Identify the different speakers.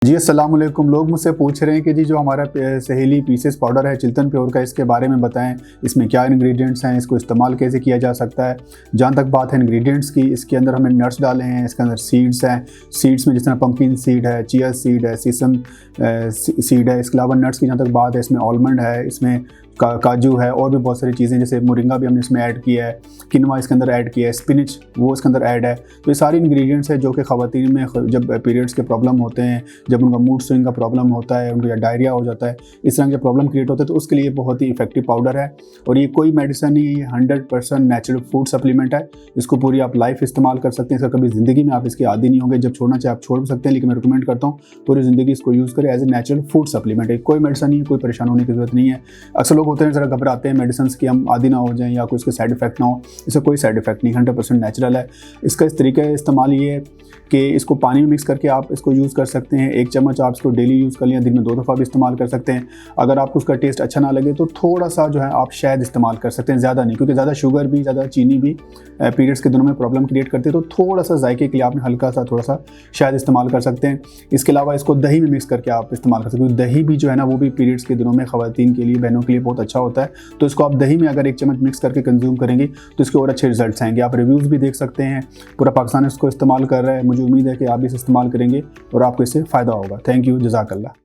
Speaker 1: जी अस्सलाम वालेकुम। लोग मुझसे पूछ रहे हैं कि जी जो हमारा सहेली पीसेस पाउडर है चिल्तन प्योर का, इसके बारे में बताएं, इसमें क्या इंग्रेडिएंट्स हैं, इसको इस्तेमाल कैसे किया जा सकता है। जहाँ तक बात है इंग्रेडिएंट्स की, इसके अंदर हमने नट्स डाले हैं, इसके अंदर सीड्स हैं। सीड्स में जिस तरह पम्पकिन सीड है, चिया सीड है, सीसम सीड है। इसके अलावा नट्स की जहाँ तक बात है, इसमें आलमंड है, इसमें काजू है, और भी बहुत सारी चीज़ें, जैसे मुरिंगा भी हमने इसमें ऐड किया है, किनवा इसके अंदर ऐड किया है, स्पिनिच वो इसके अंदर ऐड है। तो ये सारी इंग्रेडिएंट्स है जो कि ख़वातीन में जब पीरियड्स के प्रॉब्लम होते हैं, जब उनका मूड स्विंग का प्रॉब्लम होता है, उनको या डायरिया हो जाता है, इस तरह के प्रॉब्लम क्रिएट होते हैं, तो उसके लिए बहुत ही इफेक्टिव पाउडर है। और ये कोई मेडिसिन नहीं, ये 100% नेचुरल फूड सप्लीमेंट है। इसको पूरी आप लाइफ इस्तेमाल कर सकते हैं। इसका कभी ज़िंदगी में आप इसके आदी नहीं होंगे। जब छोड़ना चाहे आप छोड़ भी सकते हैं, लेकिन मैं रिकमेंड करता हूँ पूरी ज़िंदगी इसको यूज़ करें as a natural food supplement है। कोई मेडिसिन नहीं है, कोई परेशान होने की ज़रूरत नहीं है। अक्सर लोग होते हैं ज़रा घबराते हैं मेडिसिन की, हम आदी ना हो जाएं या कोई इसके साइड इफेक्ट ना हो। इसका कोई साइड इफेक्ट नहीं, 100% नेचुरल है। इसका इस तरीके का इस्तेमाल ये है कि इसको पानी में मिक्स करके आप इसको यूज़ कर सकते हैं। 1 चम्मच आप इसको डेली यूज़ कर लें, दिन में 2 दफ़ा भी इस्तेमाल कर सकते हैं। अगर आपको उसका टेस्ट अच्छा ना लगे तो थोड़ा सा जो है आप शहद इस्तेमाल कर सकते हैं, ज़्यादा नहीं, क्योंकि ज़्यादा शुगर भी, ज़्यादा चीनी भी पीरियड्स के दिनों में प्रॉब्लम क्रिएट करती है। तो थोड़ा सा जायके के लिए आपने हल्का सा थोड़ा सा शहद इस्तेमाल कर सकते हैं। इसके अलावा इसको दही में मिक्स करके आप इस्तेमाल कर सकते हैं। दही भी जो है ना, वो भी पीरियड्स के दिनों में ख़वातीन के लिए, बहनों के लिए बहुत अच्छा होता है। तो इसको आप दही में अगर 1 चम्मच मिक्स करके कंज्यूम करेंगे तो इसके और अच्छे रिजल्ट्स आएंगे। आप रिव्यूज़ भी देख सकते हैं, पूरा पाकिस्तान इसको इस्तेमाल कर रहा है। मुझे उम्मीद है कि आप भी इसे इस्तेमाल करेंगे और आपको इससे फ़ायदा होगा। थैंक यू, जज़ाकल्लाह।